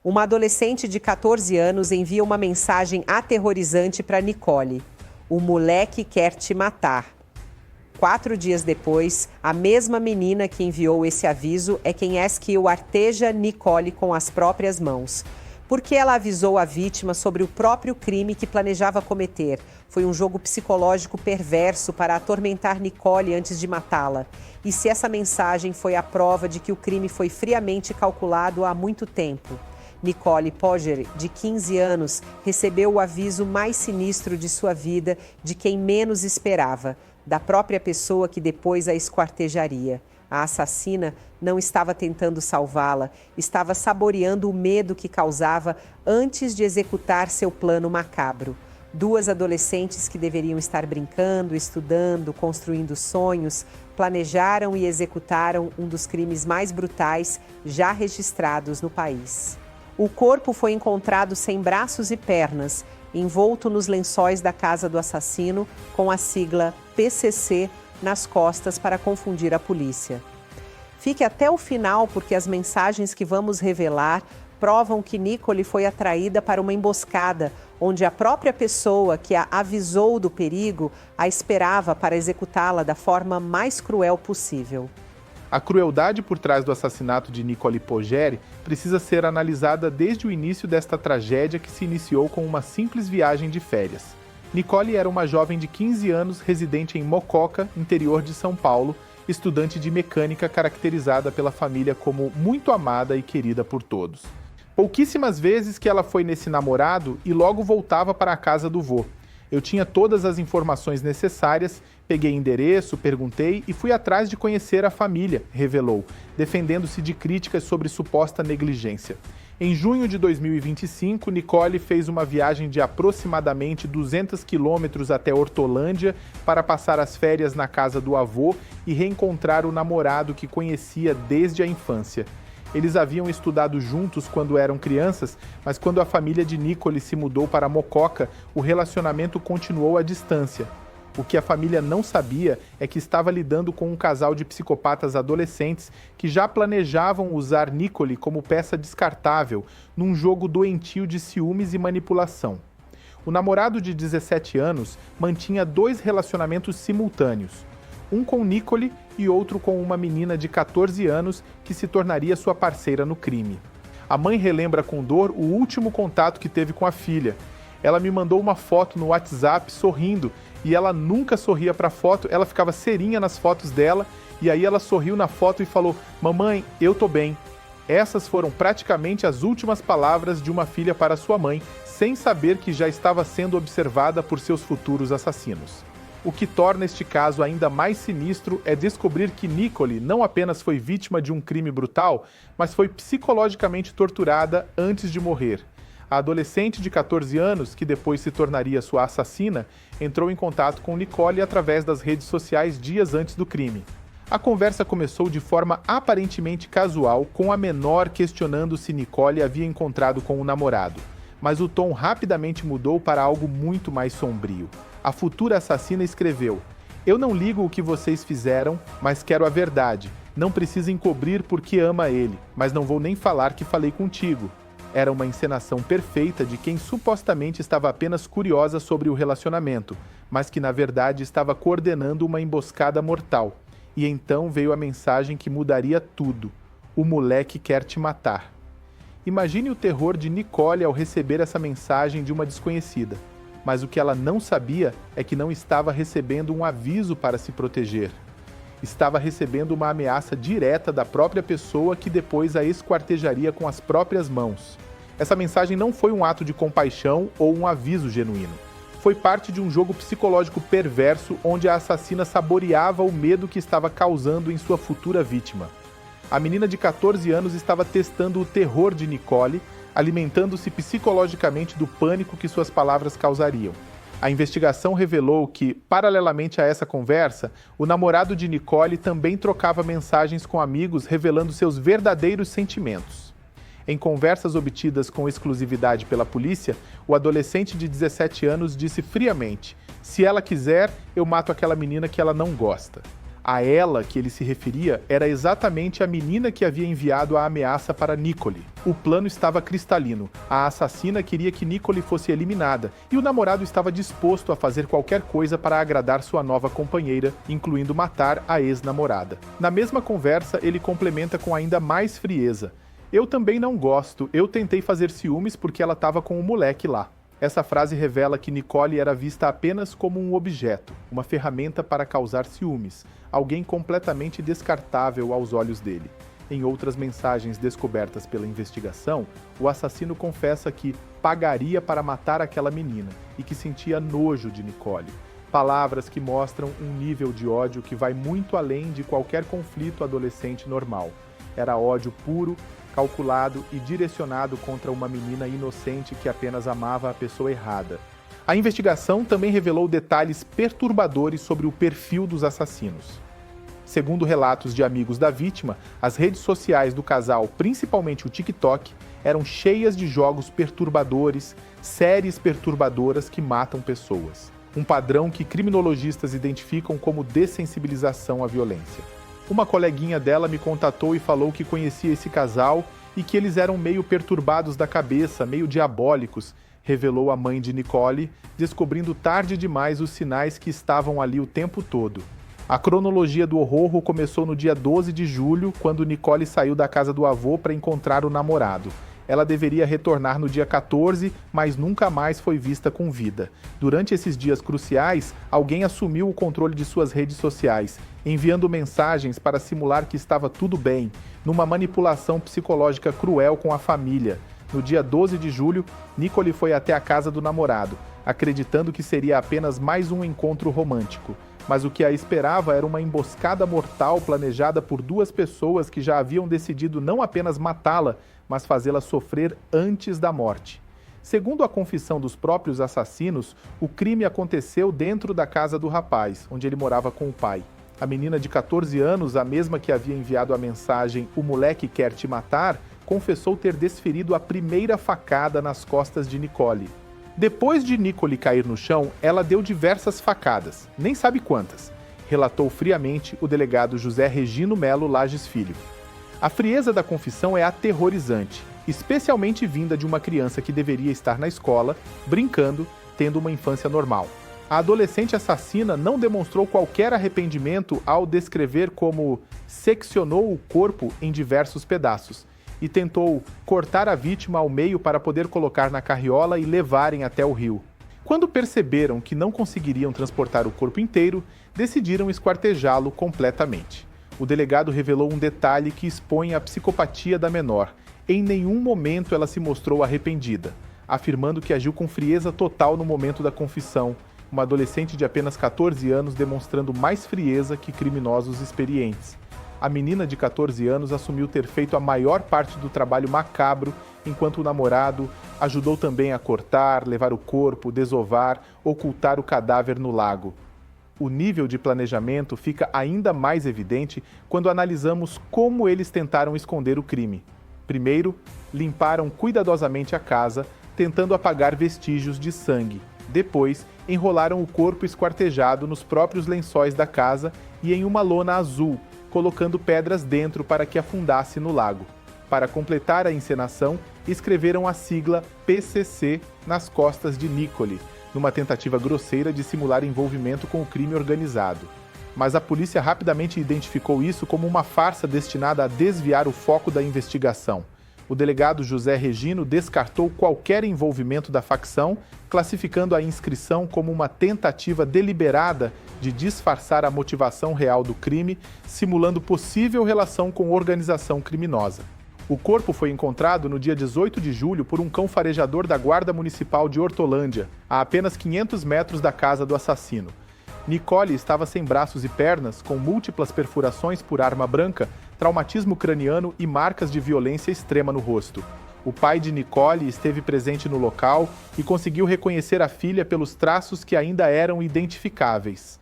Uma adolescente de 14 anos envia uma mensagem aterrorizante para Nicole. O moleque quer te matar. 4 dias depois, a mesma menina que enviou esse aviso é quem esquiu arteja Nicole com as próprias mãos. Porque ela avisou a vítima sobre o próprio crime que planejava cometer. Foi um jogo psicológico perverso para atormentar Nicole antes de matá-la. E se essa mensagem foi a prova de que o crime foi friamente calculado há muito tempo? Nicole Pogger, de 15 anos, recebeu o aviso mais sinistro de sua vida de quem menos esperava, da própria pessoa que depois a esquartejaria. A assassina não estava tentando salvá-la, estava saboreando o medo que causava antes de executar seu plano macabro. 2 adolescentes que deveriam estar brincando, estudando, construindo sonhos, planejaram e executaram um dos crimes mais brutais já registrados no país. O corpo foi encontrado sem braços e pernas, envolto nos lençóis da casa do assassino, com a sigla PCC nas costas para confundir a polícia. Fique até o final, porque as mensagens que vamos revelar provam que Nicole foi atraída para uma emboscada, onde a própria pessoa que a avisou do perigo a esperava para executá-la da forma mais cruel possível. A crueldade por trás do assassinato de Nicole Pogger precisa ser analisada desde o início desta tragédia que se iniciou com uma simples viagem de férias. Nicole era uma jovem de 15 anos, residente em Mococa, interior de São Paulo, estudante de mecânica caracterizada pela família como muito amada e querida por todos. Pouquíssimas vezes que ela foi nesse namorado e logo voltava para a casa do vô. Eu tinha todas as informações necessárias, peguei endereço, perguntei e fui atrás de conhecer a família, revelou, defendendo-se de críticas sobre suposta negligência. Em junho de 2025, Nicole fez uma viagem de aproximadamente 200 quilômetros até Hortolândia para passar as férias na casa do avô e reencontrar o namorado que conhecia desde a infância. Eles haviam estudado juntos quando eram crianças, mas quando a família de Nicole se mudou para Mococa, o relacionamento continuou à distância. O que a família não sabia é que estava lidando com um casal de psicopatas adolescentes que já planejavam usar Nicole como peça descartável num jogo doentio de ciúmes e manipulação. O namorado de 17 anos mantinha 2 relacionamentos simultâneos, um com Nicole e outro com uma menina de 14 anos que se tornaria sua parceira no crime. A mãe relembra com dor o último contato que teve com a filha. Ela me mandou uma foto no WhatsApp sorrindo e ela nunca sorria para a foto, ela ficava serinha nas fotos dela e aí ela sorriu na foto e falou: "Mamãe, eu tô bem". Essas foram praticamente as últimas palavras de uma filha para sua mãe, sem saber que já estava sendo observada por seus futuros assassinos. O que torna este caso ainda mais sinistro é descobrir que Nicole não apenas foi vítima de um crime brutal, mas foi psicologicamente torturada antes de morrer. A adolescente de 14 anos, que depois se tornaria sua assassina, entrou em contato com Nicole através das redes sociais dias antes do crime. A conversa começou de forma aparentemente casual, com a menor questionando se Nicole havia encontrado com o namorado. Mas o tom rapidamente mudou para algo muito mais sombrio. A futura assassina escreveu: "Eu não ligo o que vocês fizeram, mas quero a verdade. Não precisa encobrir porque ama ele, mas não vou nem falar que falei contigo." Era uma encenação perfeita de quem supostamente estava apenas curiosa sobre o relacionamento, mas que na verdade estava coordenando uma emboscada mortal. E então veio a mensagem que mudaria tudo: "O moleque quer te matar." Imagine o terror de Nicole ao receber essa mensagem de uma desconhecida. Mas o que ela não sabia é que não estava recebendo um aviso para se proteger. Estava recebendo uma ameaça direta da própria pessoa que depois a esquartejaria com as próprias mãos. Essa mensagem não foi um ato de compaixão ou um aviso genuíno. Foi parte de um jogo psicológico perverso onde a assassina saboreava o medo que estava causando em sua futura vítima. A menina de 14 anos estava testando o terror de Nicole, alimentando-se psicologicamente do pânico que suas palavras causariam. A investigação revelou que, paralelamente a essa conversa, o namorado de Nicole também trocava mensagens com amigos revelando seus verdadeiros sentimentos. Em conversas obtidas com exclusividade pela polícia, o adolescente de 17 anos disse friamente: "Se ela quiser, eu mato aquela menina que ela não gosta." A ela que ele se referia era exatamente a menina que havia enviado a ameaça para Nicole. O plano estava cristalino. A assassina queria que Nicole fosse eliminada e o namorado estava disposto a fazer qualquer coisa para agradar sua nova companheira, incluindo matar a ex-namorada. Na mesma conversa, ele complementa com ainda mais frieza. Eu também não gosto, eu tentei fazer ciúmes porque ela estava com o moleque lá. Essa frase revela que Nicole era vista apenas como um objeto, uma ferramenta para causar ciúmes, alguém completamente descartável aos olhos dele. Em outras mensagens descobertas pela investigação, o assassino confessa que pagaria para matar aquela menina e que sentia nojo de Nicole. Palavras que mostram um nível de ódio que vai muito além de qualquer conflito adolescente normal. Era ódio puro, calculado e direcionado contra uma menina inocente que apenas amava a pessoa errada. A investigação também revelou detalhes perturbadores sobre o perfil dos assassinos. Segundo relatos de amigos da vítima, as redes sociais do casal, principalmente o TikTok, eram cheias de jogos perturbadores, séries perturbadoras que matam pessoas. Um padrão que criminologistas identificam como dessensibilização à violência. Uma coleguinha dela me contatou e falou que conhecia esse casal e que eles eram meio perturbados da cabeça, meio diabólicos, revelou a mãe de Nicole, descobrindo tarde demais os sinais que estavam ali o tempo todo. A cronologia do horror começou no dia 12 de julho, quando Nicole saiu da casa do avô para encontrar o namorado. Ela deveria retornar no dia 14, mas nunca mais foi vista com vida. Durante esses dias cruciais, alguém assumiu o controle de suas redes sociais, enviando mensagens para simular que estava tudo bem, numa manipulação psicológica cruel com a família. No dia 12 de julho, Nicole foi até a casa do namorado, acreditando que seria apenas mais um encontro romântico. Mas o que a esperava era uma emboscada mortal planejada por duas pessoas que já haviam decidido não apenas matá-la, mas fazê-la sofrer antes da morte. Segundo a confissão dos próprios assassinos, o crime aconteceu dentro da casa do rapaz, onde ele morava com o pai. A menina de 14 anos, a mesma que havia enviado a mensagem "O moleque quer te matar", confessou ter desferido a primeira facada nas costas de Nicole. Depois de Nicole cair no chão, ela deu diversas facadas, nem sabe quantas, relatou friamente o delegado José Regino Melo Lages Filho. A frieza da confissão é aterrorizante, especialmente vinda de uma criança que deveria estar na escola, brincando, tendo uma infância normal. A adolescente assassina não demonstrou qualquer arrependimento ao descrever como seccionou o corpo em diversos pedaços e tentou cortar a vítima ao meio para poder colocar na carriola e levarem até o rio. Quando perceberam que não conseguiriam transportar o corpo inteiro, decidiram esquartejá-lo completamente. O delegado revelou um detalhe que expõe a psicopatia da menor. Em nenhum momento ela se mostrou arrependida, afirmando que agiu com frieza total no momento da confissão, uma adolescente de apenas 14 anos demonstrando mais frieza que criminosos experientes. A menina de 14 anos assumiu ter feito a maior parte do trabalho macabro, enquanto o namorado ajudou também a cortar, levar o corpo, desovar, ocultar o cadáver no lago. O nível de planejamento fica ainda mais evidente quando analisamos como eles tentaram esconder o crime. Primeiro, limparam cuidadosamente a casa, tentando apagar vestígios de sangue. Depois, enrolaram o corpo esquartejado nos próprios lençóis da casa e em uma lona azul, colocando pedras dentro para que afundasse no lago. Para completar a encenação, escreveram a sigla PCC nas costas de Nicole, numa tentativa grosseira de simular envolvimento com o crime organizado. Mas a polícia rapidamente identificou isso como uma farsa destinada a desviar o foco da investigação. O delegado José Regino descartou qualquer envolvimento da facção, classificando a inscrição como uma tentativa deliberada de disfarçar a motivação real do crime, simulando possível relação com organização criminosa. O corpo foi encontrado no dia 18 de julho por um cão farejador da Guarda Municipal de Hortolândia, a apenas 500 metros da casa do assassino. Nicole estava sem braços e pernas, com múltiplas perfurações por arma branca, traumatismo craniano e marcas de violência extrema no rosto. O pai de Nicole esteve presente no local e conseguiu reconhecer a filha pelos traços que ainda eram identificáveis.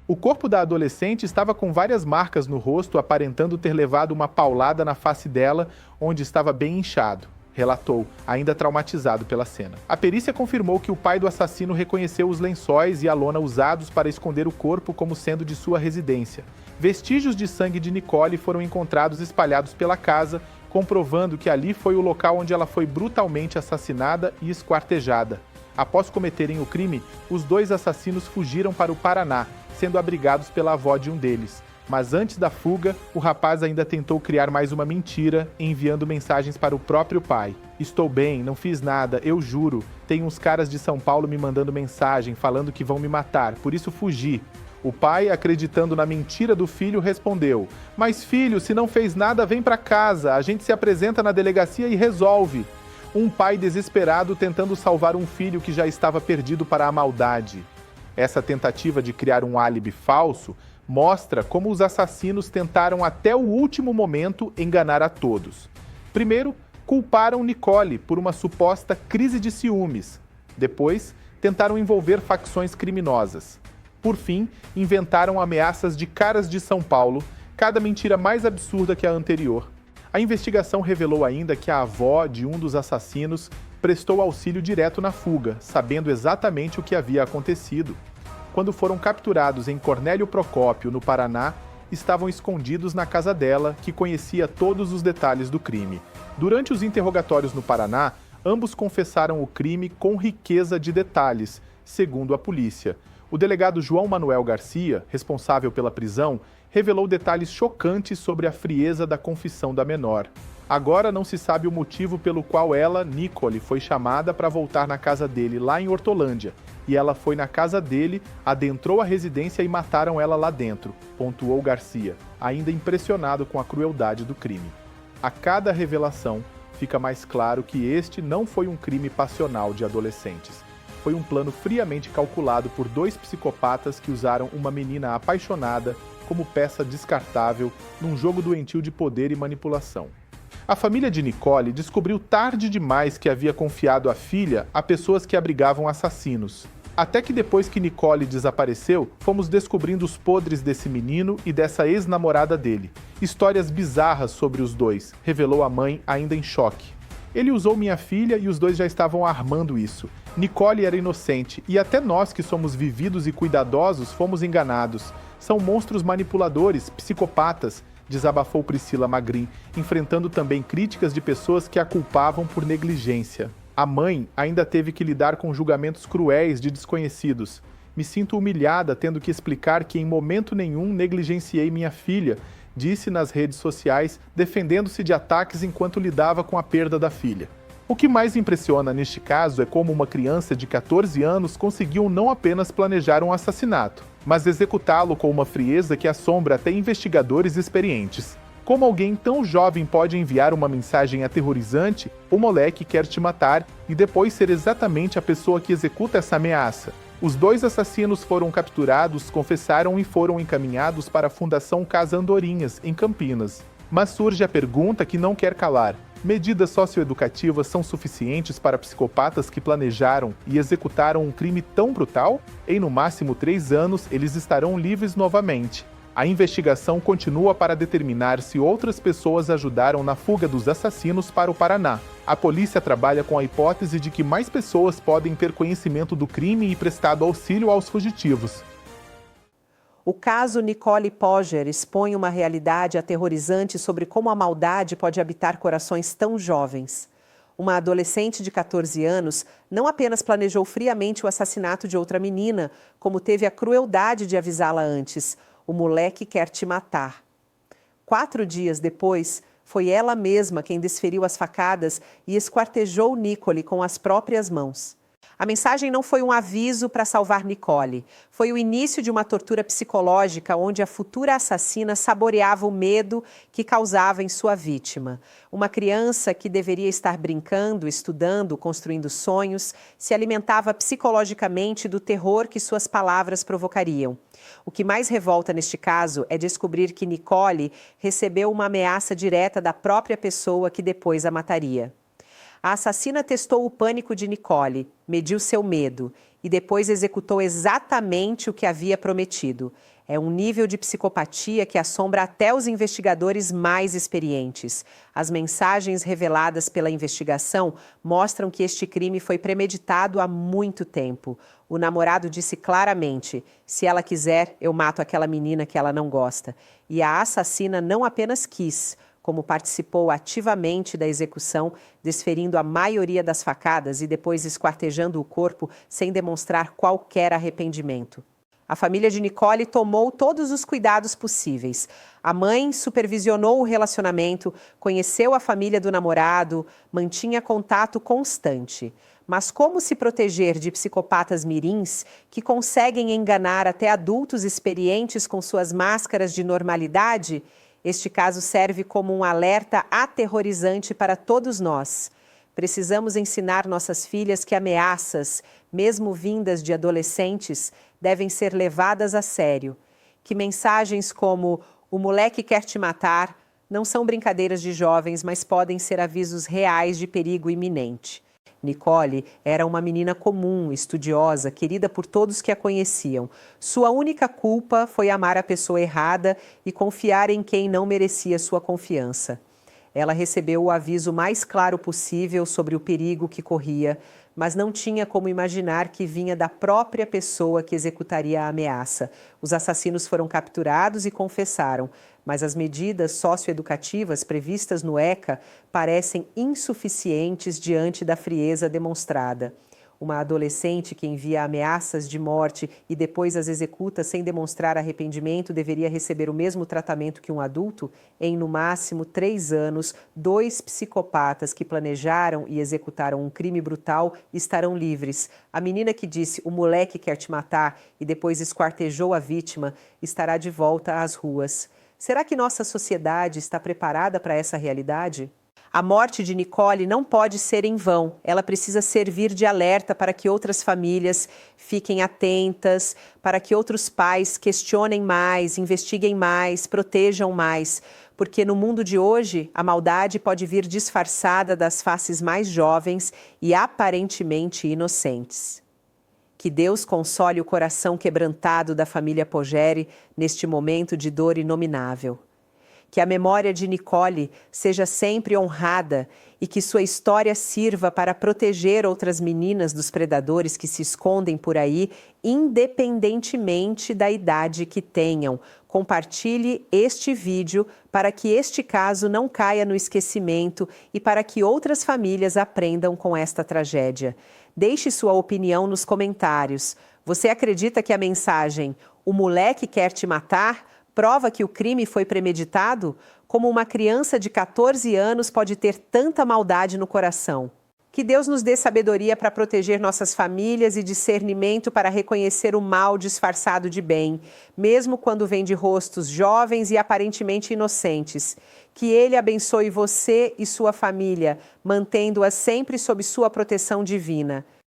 O corpo da adolescente estava com várias marcas no rosto, aparentando ter levado uma paulada na face dela, onde estava bem inchado. relatou, ainda traumatizado pela cena. A perícia confirmou que o pai do assassino reconheceu os lençóis e a lona usados para esconder o corpo como sendo de sua residência. Vestígios de sangue de Nicole foram encontrados espalhados pela casa, comprovando que ali foi o local onde ela foi brutalmente assassinada e esquartejada. Após cometerem o crime, os dois assassinos fugiram para o Paraná, sendo abrigados pela avó de um deles. Mas antes da fuga, o rapaz ainda tentou criar mais uma mentira, enviando mensagens para o próprio pai. Estou bem, não fiz nada, eu juro. Tem uns caras de São Paulo me mandando mensagem, falando que vão me matar, por isso fugi. O pai, acreditando na mentira do filho, respondeu: Mas filho, se não fez nada, vem para casa, a gente se apresenta na delegacia e resolve. Um pai desesperado tentando salvar um filho que já estava perdido para a maldade. Essa tentativa de criar um álibi falso mostra como os assassinos tentaram até o último momento enganar a todos. Primeiro, culparam Nicole por uma suposta crise de ciúmes. Depois, tentaram envolver facções criminosas. Por fim, inventaram ameaças de caras de São Paulo, cada mentira mais absurda que a anterior. A investigação revelou ainda que a avó de um dos assassinos prestou auxílio direto na fuga, sabendo exatamente o que havia acontecido. Quando foram capturados em Cornélio Procópio, no Paraná, estavam escondidos na casa dela, que conhecia todos os detalhes do crime. Durante os interrogatórios no Paraná, ambos confessaram o crime com riqueza de detalhes, segundo a polícia. O delegado João Manuel Garcia, responsável pela prisão, revelou detalhes chocantes sobre a frieza da confissão da menor. Agora não se sabe o motivo pelo qual ela, Nicole, foi chamada para voltar na casa dele lá em Hortolândia. E ela foi na casa dele, adentrou a residência e mataram ela lá dentro, pontuou Garcia, ainda impressionado com a crueldade do crime. A cada revelação, fica mais claro que este não foi um crime passional de adolescentes. Foi um plano friamente calculado por dois psicopatas que usaram uma menina apaixonada como peça descartável num jogo doentio de poder e manipulação. A família de Nicole descobriu tarde demais que havia confiado a filha a pessoas que abrigavam assassinos. Até que depois que Nicole desapareceu, fomos descobrindo os podres desse menino e dessa ex-namorada dele. Histórias bizarras sobre os dois, revelou a mãe, ainda em choque. Ele usou minha filha e os dois já estavam armando isso. Nicole era inocente e até nós que somos vividos e cuidadosos fomos enganados. São monstros manipuladores, psicopatas, desabafou Priscila Magrin, enfrentando também críticas de pessoas que a culpavam por negligência. A mãe ainda teve que lidar com julgamentos cruéis de desconhecidos. Me sinto humilhada tendo que explicar que em momento nenhum negligenciei minha filha, disse nas redes sociais, defendendo-se de ataques enquanto lidava com a perda da filha. O que mais impressiona neste caso é como uma criança de 14 anos conseguiu não apenas planejar um assassinato, mas executá-lo com uma frieza que assombra até investigadores experientes. Como alguém tão jovem pode enviar uma mensagem aterrorizante, o moleque quer te matar, e depois ser exatamente a pessoa que executa essa ameaça? Os dois assassinos foram capturados, confessaram e foram encaminhados para a Fundação Casa Andorinhas, em Campinas. Mas surge a pergunta que não quer calar. Medidas socioeducativas são suficientes para psicopatas que planejaram e executaram um crime tão brutal? Em no máximo 3 anos, eles estarão livres novamente. A investigação continua para determinar se outras pessoas ajudaram na fuga dos assassinos para o Paraná. A polícia trabalha com a hipótese de que mais pessoas podem ter conhecimento do crime e prestado auxílio aos fugitivos. O caso Nicole Pogger expõe uma realidade aterrorizante sobre como a maldade pode habitar corações tão jovens. Uma adolescente de 14 anos não apenas planejou friamente o assassinato de outra menina, como teve a crueldade de avisá-la antes: o moleque quer te matar. 4 dias depois, foi ela mesma quem desferiu as facadas e esquartejou Nicole com as próprias mãos. A mensagem não foi um aviso para salvar Nicole. Foi o início de uma tortura psicológica onde a futura assassina saboreava o medo que causava em sua vítima. Uma criança que deveria estar brincando, estudando, construindo sonhos, se alimentava psicologicamente do terror que suas palavras provocariam. O que mais revolta neste caso é descobrir que Nicole recebeu uma ameaça direta da própria pessoa que depois a mataria. A assassina testou o pânico de Nicole, mediu seu medo e depois executou exatamente o que havia prometido. É um nível de psicopatia que assombra até os investigadores mais experientes. As mensagens reveladas pela investigação mostram que este crime foi premeditado há muito tempo. O namorado disse claramente: se ela quiser, eu mato aquela menina que ela não gosta. E a assassina não apenas quis, como participou ativamente da execução, desferindo a maioria das facadas e depois esquartejando o corpo sem demonstrar qualquer arrependimento. A família de Nicole tomou todos os cuidados possíveis. A mãe supervisionou o relacionamento, conheceu a família do namorado, mantinha contato constante. Mas como se proteger de psicopatas mirins que conseguem enganar até adultos experientes com suas máscaras de normalidade? Este caso serve como um alerta aterrorizante para todos nós. Precisamos ensinar nossas filhas que ameaças, mesmo vindas de adolescentes, devem ser levadas a sério. Que mensagens como "o moleque quer te matar" não são brincadeiras de jovens, mas podem ser avisos reais de perigo iminente. Nicole era uma menina comum, estudiosa, querida por todos que a conheciam. Sua única culpa foi amar a pessoa errada e confiar em quem não merecia sua confiança. Ela recebeu o aviso mais claro possível sobre o perigo que corria, mas não tinha como imaginar que vinha da própria pessoa que executaria a ameaça. Os assassinos foram capturados e confessaram, mas as medidas socioeducativas previstas no ECA parecem insuficientes diante da frieza demonstrada. Uma adolescente que envia ameaças de morte e depois as executa sem demonstrar arrependimento deveria receber o mesmo tratamento que um adulto? Em, no máximo, 3 anos, 2 psicopatas que planejaram e executaram um crime brutal estarão livres. A menina que disse "o moleque quer te matar" e depois esquartejou a vítima estará de volta às ruas. Será que nossa sociedade está preparada para essa realidade? A morte de Nicole não pode ser em vão. Ela precisa servir de alerta para que outras famílias fiquem atentas, para que outros pais questionem mais, investiguem mais, protejam mais. Porque no mundo de hoje, a maldade pode vir disfarçada das faces mais jovens e aparentemente inocentes. Que Deus console o coração quebrantado da família Pogeri neste momento de dor inominável. Que a memória de Nicole seja sempre honrada e que sua história sirva para proteger outras meninas dos predadores que se escondem por aí, independentemente da idade que tenham. Compartilhe este vídeo para que este caso não caia no esquecimento e para que outras famílias aprendam com esta tragédia. Deixe sua opinião nos comentários. Você acredita que a mensagem "o moleque quer te matar" prova que o crime foi premeditado? Como uma criança de 14 anos pode ter tanta maldade no coração? Que Deus nos dê sabedoria para proteger nossas famílias e discernimento para reconhecer o mal disfarçado de bem, mesmo quando vem de rostos jovens e aparentemente inocentes. Que Ele abençoe você e sua família, mantendo-a sempre sob sua proteção divina.